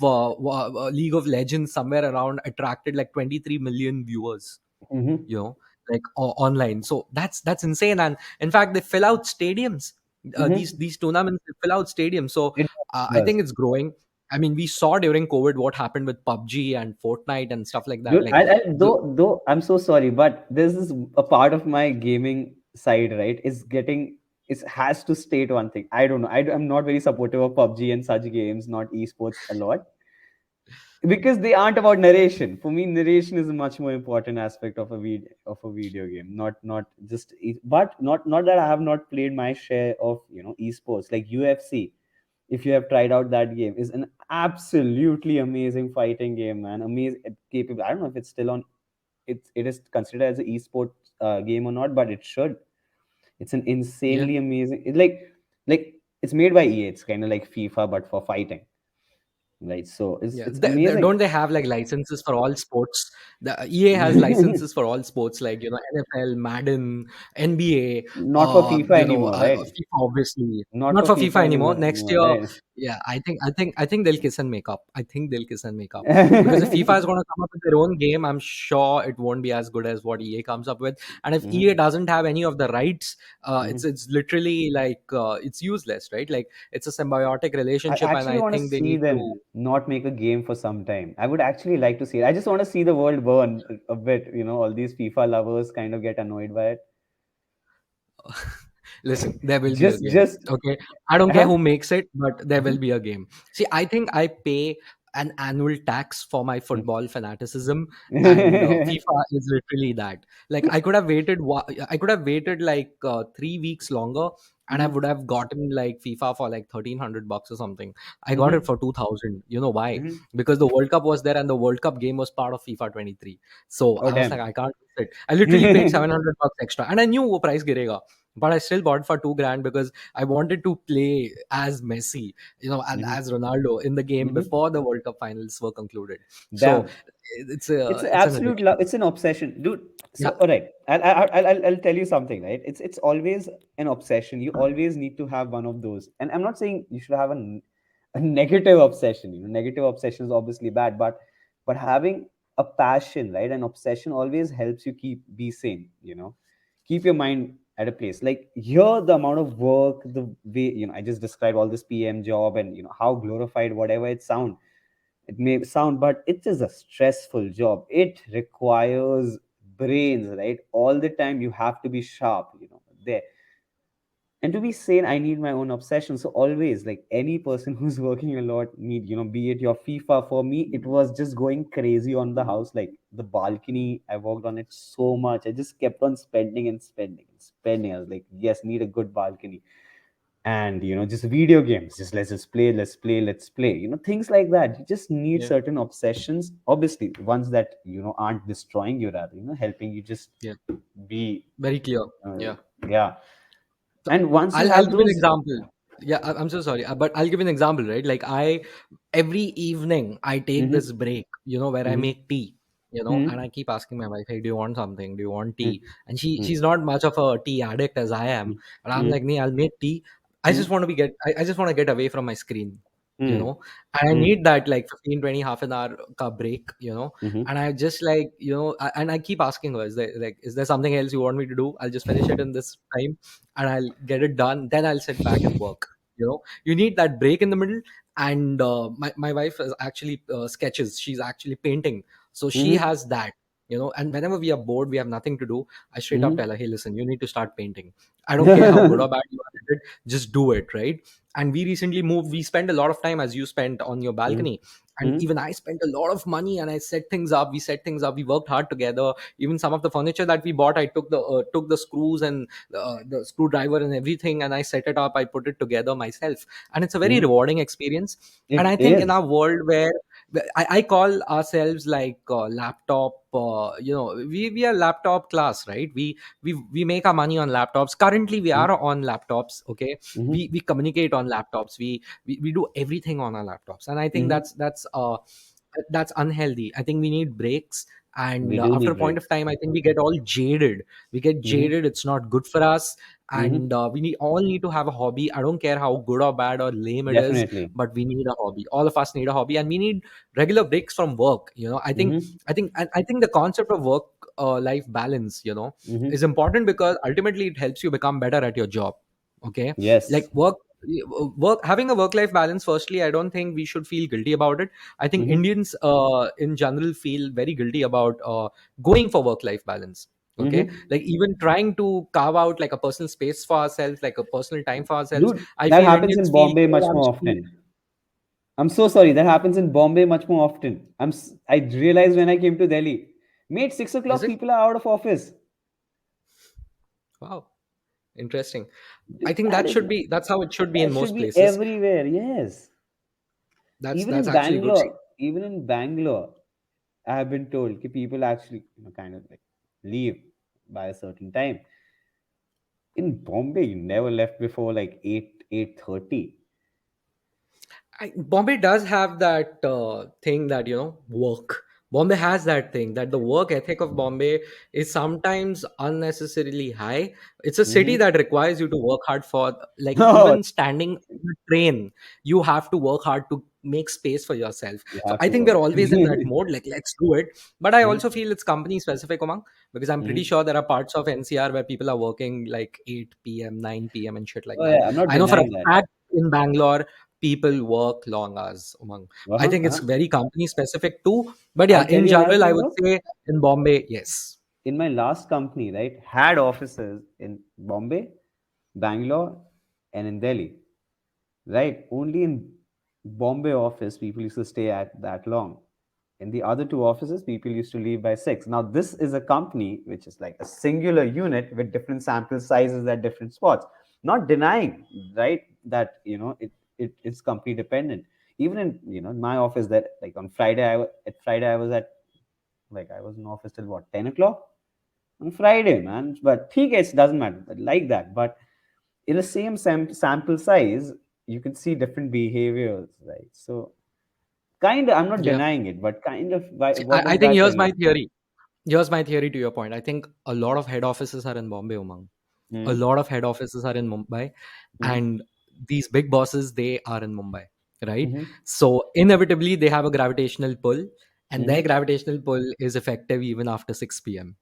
League of Legends somewhere around attracted like 23 million viewers, Mhm. you know, like online. So that's insane. And in fact, they fill out stadiums. Mhm. These tournaments, they fill out stadiums. So It I does. think it's growing. I mean, we saw during COVID what happened with PUBG and Fortnite and stuff like that. Dude, Like, the, though I'm so sorry, but this is a part of my gaming side, right? Is getting it has to state one thing. I don't know. I'm not very supportive of PUBG and such games, not esports a lot, because they aren't about narration. For me, narration is a much more important aspect of a video game. Not just but not that I have not played my share of esports like UFC. If you have tried out that game, is an absolutely amazing fighting game, man. Amazing, capable. I don't know if it's still on. It is considered as an esport game or not, but it should. It's an yeah. insanely amazing. Like it's made by EA. It's kind of like FIFA but for fighting, right? So it's Yeah, it's amazing. don't they have like licenses for all sports? The EA has licenses for all sports, like NFL, Madden, NBA. Not for FIFA anymore, right? FIFA, obviously Not not for for FIFA FIFA anymore. anymore, Next anymore, year, right? yeah, I think they'll kiss and make up. I think they'll kiss and make up, because if FIFA is going to come up with their own game, I'm sure it won't be as good as what EA comes up with. And if EA Mhm, doesn't have any of the rights, mhm. it's literally like it's useless, right? Like it's a symbiotic I relationship, and actually I want to think they see need to. them not make a game for some time. I would actually like to see it. I just want to see the world burn a bit. All these FIFA lovers kind of get annoyed by it. Listen, there will be a game. Just, Okay. I don't care huh? who makes it, but there will Mhm, be a game. See, I think I pay an annual tax for my mhm. football fanaticism, and FIFA is literally that. Like, I could have waited like 3 weeks longer, and I Mhm, would have gotten like FIFA for like $1,300 or something. I got it mhm, for 2,000. You know why? mhm. Because the World Cup was there, and the World Cup game was part of FIFA 23. So Oh, I was like, damn. I can't miss it. I literally paid $700 extra, and I knew wo price girega, but I still bought for 2 grand because I wanted to play as Messi, and Mhm, as Ronaldo in the game mhm. before the World Cup finals were concluded. So Damn. It's an it's an absolute addiction. love. It's an obsession, dude. So, Yeah, all right, I'll tell you something, right? It's always an obsession. You always need to have one of those. And I'm not saying you should have a negative obsession. Negative obsession is obviously bad, but having a passion, right, an obsession always helps you be sane. Keep your mind at a place. Like here, the amount of work, the way I just described all this PM job, and how glorified whatever it may sound, but it is a stressful job. It requires brains, right? All the time you have to be sharp, there. And to be sane, I need my own obsession. So always, like any person who's working a lot need, be it your FIFA. For me, it was just going crazy on the house, like the balcony. I worked on it so much. I just kept on spending and spending and spending. I was like, yes, need a good balcony. And just video games, just let's play, things like that. You just need yeah, certain obsessions, obviously ones that aren't destroying you, rather helping you just yeah. be Very clear. uh, Yeah. yeah. So And once you I'll have give you an those, example. Yeah, I'm so sorry, but I'll give you an example, right? Like I every evening I take Mm-hmm. this break, where I Mm-hmm. make tea, and I Mm-hmm. keep asking my wife, "Hey, do you want something? Do you want tea?" Mm-hmm. And she's not much of a tea addict as I am, and I'm like, Mm-hmm. "Nee, I'll make tea. I just want to get away from my screen." And I Mm-hmm. need that like 15, 20, half an hour ka break, Mm-hmm. and I just like, and I keep asking her, is there something else you want me to do? I'll just finish it in this time and I'll get it done. Then I'll sit back and work. You need that break in the middle. And my wife is actually sketches. She's actually painting, so she Mm-hmm. has that. And whenever we are bored, we have nothing to do. I straight up tell her, "Hey, listen, you need to start painting. I don't care how good or bad you are at it, just do it, right?" And we recently moved. We spend a lot of time, as you spent on your balcony, and Mm-hmm. even I spent a lot of money, and I set things up. We set things up. We worked hard together. Even some of the furniture that we bought, I took the screws and the screwdriver and everything, and I set it up. I put it together myself, and it's a very Mm-hmm. rewarding experience. And I It think in is. our world where I call ourselves like laptop, we are laptop class, right? We make our money on laptops. Currently we are on laptops, okay. we Mm-hmm. we communicate on laptops. We do everything on our laptops, and I think Mm-hmm. that's unhealthy. I think we need breaks. And We do after a need point of breaks. time, I think we get all jaded. Mm-hmm. It's not good for us. Mm-hmm. And we all need to have a hobby. I don't care how good or bad or lame it is, Definitely. but we need a hobby. All of us need a hobby, and we need regular breaks from work. I think Mm-hmm. I think the concept of work life balance, is Mm-hmm. important, because ultimately it helps you become better at your job. Okay. Yes. Like work having a work life balance, firstly, I don't think we should feel guilty about it. I think Mm-hmm. Indians in general feel very guilty about going for work life balance. Okay. Mm-hmm. Like even trying to carve out like a personal space for ourselves, like a personal time for ourselves. Dude, I that feel happens in Indians feel, Bombay much I'm more screwed. often. I'm so sorry. That happens in Bombay much more often. I realized when I came to Delhi. Mate, 6 o'clock, Is it? people are out of office. Wow, interesting. I Dude, think that is that's how it should be in that should most be places. everywhere. Yes. that's Even that's in actually good. See, Bangalore, even in Bangalore, I have been told that people actually, kind of like leave by a certain time. In Bombay, you never left before like 8:30. Bombay does have that thing that work. Bombay has that thing that the work ethic of Bombay is sometimes unnecessarily high. It's a city Mm-hmm. that requires you to work hard for, like, Oh, even standing in the train. You have to work hard to make space for yourself. you So have I to think we're work. always in that mode. Like, let's do it. But I Mm-hmm. also feel it's company specific, Umang, because I'm pretty Mm-hmm. sure there are parts of NCR where people are working like 8 p.m., 9 p.m., and shit like Oh that. yeah, I'm not I know for a denying that. fact in Bangalore people work long hours, Umang. I Uh-huh, think it's uh-huh. very company specific too. But yeah, I'll tell in you another general, I thing would though. say in Bombay, yes. In my last company, right, had offices in Bombay, Bangalore, and in Delhi. Right? Only in Bombay office people used to stay at that long. In the other two offices, people used to leave by 6. Now, this is a company which is like a singular unit with different sample sizes at different spots. Not denying, right, that it's company dependent. Even in my office, that like on Friday, at Friday I was at like I was in office till what 10 o'clock on Friday, man. But it doesn't matter like that. But in the same sample size, you can see different behaviors, right? So, kind of, I'm not Yeah. denying it, but kind of, See, what I does think that tell here's my you? theory. Here's my theory to your point. I think a lot of head offices are in Bombay, Umang. A Mm-hmm. lot of head offices are in Mumbai, Mm-hmm. and these big bosses, they are in Mumbai, right? Mm-hmm. So inevitably they have a gravitational pull, and their Mm-hmm. gravitational pull is effective even after 6 p.m.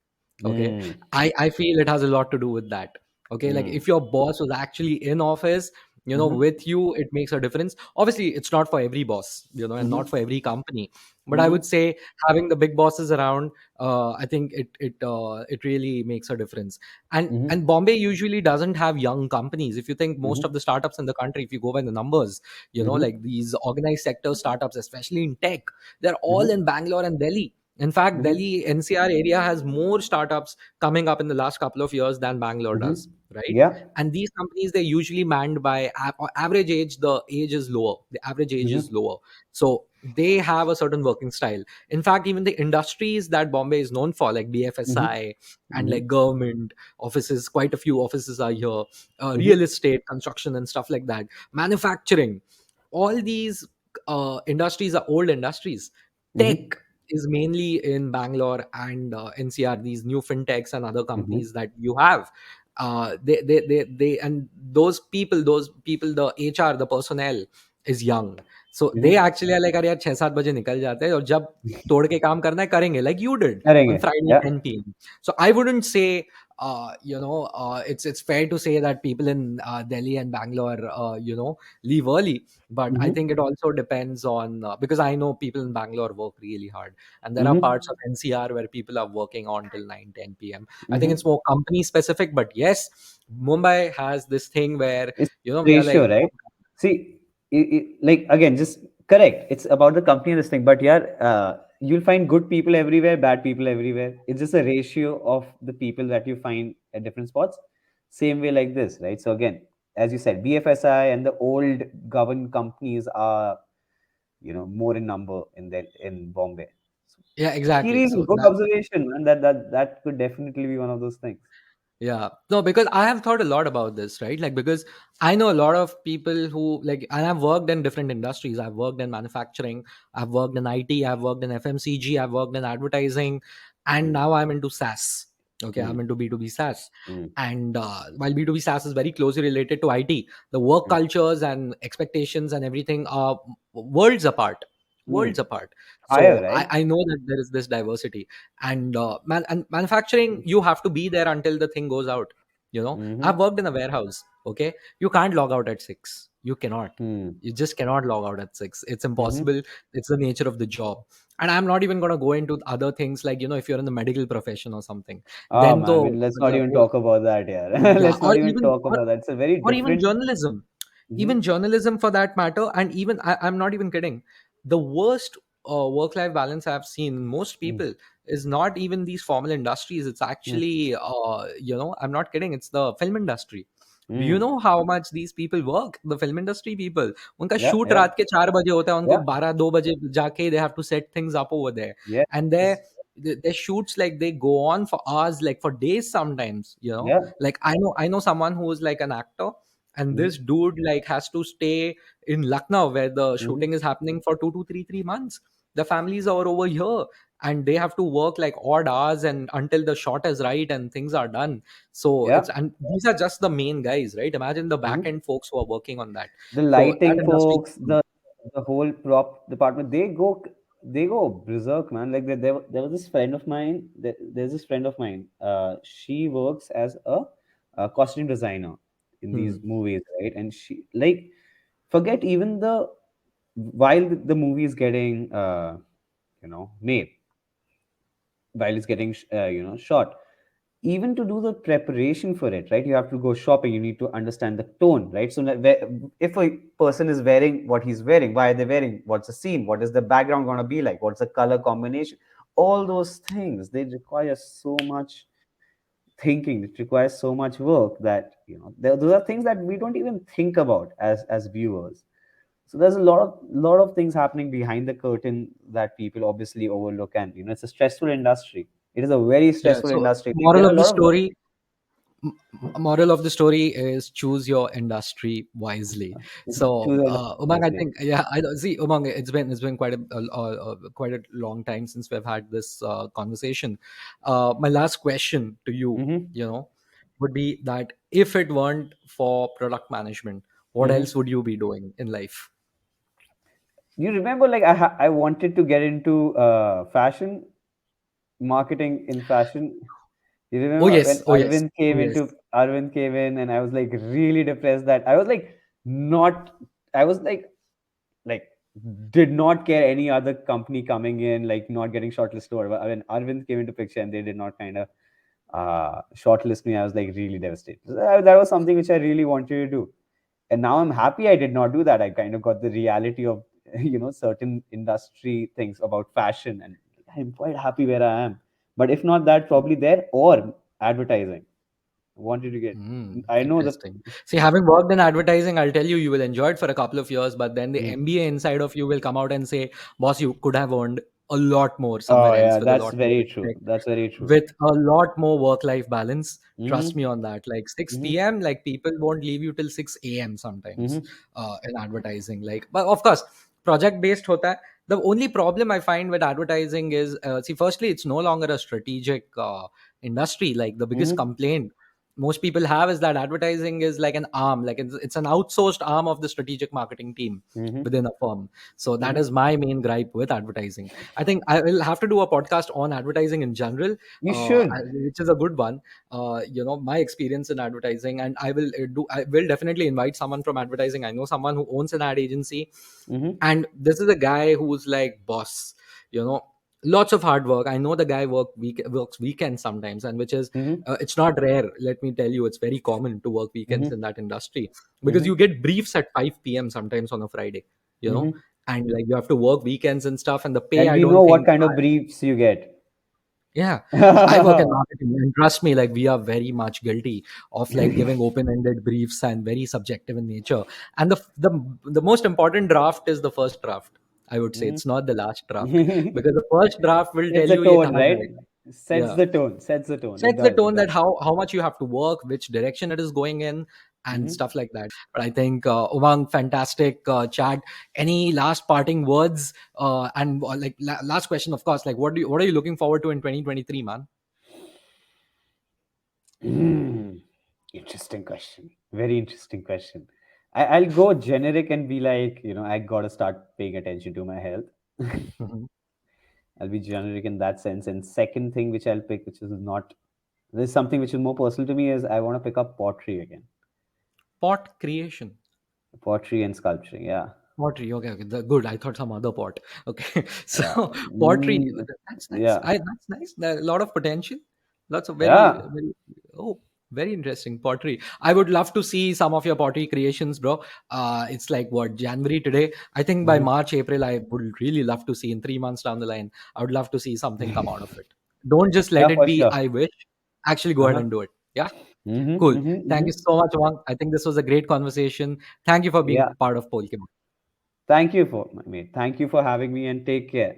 Okay. Mm-hmm. I feel it has a lot to do with that. Okay. Like if your boss was actually in office, Mm-hmm. with you, it makes a difference. Obviously it's not for every boss, and not Mm-hmm. for every company, but I Mm-hmm. would say having the big bosses around, I think it really makes a difference. And Mm-hmm. Bombay usually doesn't have young companies. If you think most of Mm-hmm. the startups in the country, if you go by the numbers, Mm-hmm. like these organized sector startups, especially in tech, they're all Mm-hmm. in Bangalore and Delhi. In fact, Mm-hmm. Delhi NCR area has more startups coming up in the last couple of years than Bangalore Mm-hmm. does, right? Yeah. And these companies, they're usually manned by average age. The age is lower. The average age is Mm-hmm. lower. So they have a certain working style. In fact, even the industries that Bombay is known for, like Mm-hmm. BFSI and Mm-hmm. like government offices, quite a few offices are here, Mm-hmm. real estate, construction, and stuff like that, manufacturing, all these industries are old industries. Tech Mm-hmm. is mainly in Bangalore and NCR, these new fintechs and other Mm-hmm. companies that you have. And those people, the HR, the personnel is young. So they Mm-hmm. actually are like, अरे यार 6-7 बजे निकल जाते हैं और जब तोड़ के काम करना है करेंगे, like you did on करेंगे. Friday Yeah. 10 p.m. So I wouldn't say it's fair to say that people in Delhi and Bangalore leave early, but I Mm-hmm. think it also depends on because I know people in Bangalore work really hard, and there are Mm-hmm. parts of NCR where people are working on till 9-10 p.m. I think Mm-hmm. it's more company specific, but yes, Mumbai has this thing where It's we are like, ratio, right? See, like again, just correct. It's about the company and this thing, but yeah, you'll find good people everywhere, bad people everywhere. It's just a ratio of the people that you find at different spots. Same way like this, right? So again, as you said, BFSI and the old governed companies are, more in number in Bombay. So, yeah, exactly. really So good that observation, and that could definitely be one of those things. Yeah. No, because I have thought a lot about this, right? Like, because I know a lot of people who, like, and I've worked in different industries. I've worked in manufacturing, I've worked in IT, I've worked in FMCG, I've worked in advertising, and Mm, now I'm into SaaS. Okay. I'm mm, into B2B SaaS. mm, And while B2B SaaS is very closely related to IT, the work mm, cultures and expectations and everything are worlds apart. Worlds mm. apart. Higher, So I, right? I know that there is this diversity, and manufacturing, you have to be there until the thing goes out. Mm-hmm. I've worked in a warehouse. Okay, you can't log out at 6. You cannot. Hmm. You just cannot log out at 6. It's Mm-hmm. impossible. It's the nature of the job. And I'm not even going to go into other things, like if you're in the medical profession or something, Ah, then man, to let's not even talk about that, yeah. yeah, Let's not even talk about that. It's a very or even different. journalism, Mm-hmm. even journalism for that matter. And even I'm not even kidding, the worst work life balance I've seen in most people is not even these formal industries. It's actually I'm not kidding, it's the film industry. Do you Mm-hmm. know how much these people work, the film industry people? उनका Yeah, shoot yeah, रात के 4 बजे होता है, उनको yeah, 12-2 बजे जाके they have to set things up over there. yes, And their shoots, like, they go on for hours, like for days sometimes. yeah. Like, I know someone who is like an actor, and Mm-hmm. this dude like has to stay in Lucknow where the Mm-hmm. shooting is happening for 2 to 3 months. The families are over here, and they have to work like odd hours and until the shot is right and things are done. So Yeah. and these are just the main guys, right? Imagine the back Mm-hmm. end folks who are working on that. The So that lighting industry. folks, the whole prop department, they go berserk, man. Like there was this friend of mine. There's this friend of mine. She works as a costume designer in these Hmm. movies, right? And she, like, forget even the while the movie is getting made, while it's getting shot, even to do the preparation for it, right? You have to go shopping, you need to understand the tone, right? So like, if a person is wearing what he's wearing, why are they wearing, what's the scene, what is the background going to be like, what's the color combination, all those things, they require so much thinking, it requires so much work that those are things that we don't even think about as viewers. So there's a lot of things happening behind the curtain that people obviously overlook, and it's a stressful industry. It is a very Yeah. stressful So industry. There moral are a of the lot of story moral of the story is choose your industry wisely. So choose your Umang, I wisely. think, yeah, I don't see, Umang, it's been quite a long time since we've had this conversation. My last question to you, Mm-hmm. would be that if it weren't for product management, what else Mm-hmm. would you be doing in life? You remember, like, I wanted to get into fashion marketing in fashion. You Oh remember when yes, oh yes, oh yes. Arvind came in, and I was like really depressed that I was like not. I was like did not care any other company coming in, like not getting shortlisted or whatever. When Arvind came into picture and they did not kind of shortlist me, I was like really devastated. So that was something which I really wanted to do, and now I'm happy I did not do that. I kind of got the reality of certain industry things about fashion, and I'm quite happy where I am. But if not that, probably there or advertising. Wanted to get. Hmm, I know the. interesting. See, having worked in advertising, I'll tell you, you will enjoy it for a couple of years, but then the Mm. MBA inside of you will come out and say, boss, you could have earned a lot more Oh somewhere else yeah, with a that's lot more very true. respect, That's very true. with a lot more work-life balance. Trust Mm-hmm. me on that. Like Mm-hmm. 6 p.m., like people won't leave you till 6 a.m. sometimes Mm-hmm. in advertising. Like, but of course, project-based hota hai. The only problem I find with advertising is, see, firstly, it's no longer a strategic industry. Like the biggest Mm-hmm. complaint most people have is that advertising is like an arm, like it's an outsourced arm of the strategic marketing team Mm-hmm. within a firm. So that Mm-hmm. is my main gripe with advertising. I think I will have to do a podcast on advertising in general, You should. which is a good one. My experience in advertising, and I will definitely invite someone from advertising. I know someone who owns an ad agency, Mm-hmm. and this is a guy who's like boss. You know, lots of hard work. I know the guy works weekends sometimes, and which is Mm-hmm. it's not rare. Let me tell you, it's very common to work weekends Mm-hmm. in that industry because Mm-hmm. you get briefs at 5 p.m. sometimes on a Friday. You know, Mm-hmm. and like you have to work weekends and stuff, and the pay And I we don't know what think. kind of briefs you get. Yeah, I work in marketing, and trust me, like we are very much guilty of like giving open-ended briefs and very subjective in nature. And the most important draft is the first draft. I would say Mhm. it's not the last draft because the first draft will Sets tell the you ye tone, kahan right? jayega. Sets Yeah, the tone. Sets the tone. It sets the does. It tone that does. how much you have to work, which direction it is going in, and Hmm. stuff like that. But I think Umang, fantastic chat. Any last parting words? And like last question, of course. Like, what are you looking forward to in 2023, man? Hmm. Interesting question. Very interesting question. I'll go generic and be like, I gotta start paying attention to my health. Mhm. I'll be generic in that sense. And second thing which I'll pick, which is not, there's something which is more personal to me, is I want to pick up pottery again. Pot creation. Pottery and sculpturing. Yeah. Pottery. Okay, okay. Good. I thought some other pot. Okay. Yeah. So pottery. Mm, That's nice. yeah. That's nice. There are a lot of potential. Lots of very, Yeah. very. Oh, very interesting pottery. I would love to see some of your pottery creations, bro. It's like what, January today. I think by Mhm. March, April, I would really love to see in 3 months down the line. I would love to see something come out of it. Don't just let Yeah, it for be. sure. I wish. Actually, go ahead Uh-huh. and do it. Yeah. Mm-hmm, Cool. mm-hmm, Thank mm-hmm. you so much, Wang. I think this was a great conversation. Thank you for being Yeah. part of Polkemon. Thank you for, mate. Thank you for having me and take care.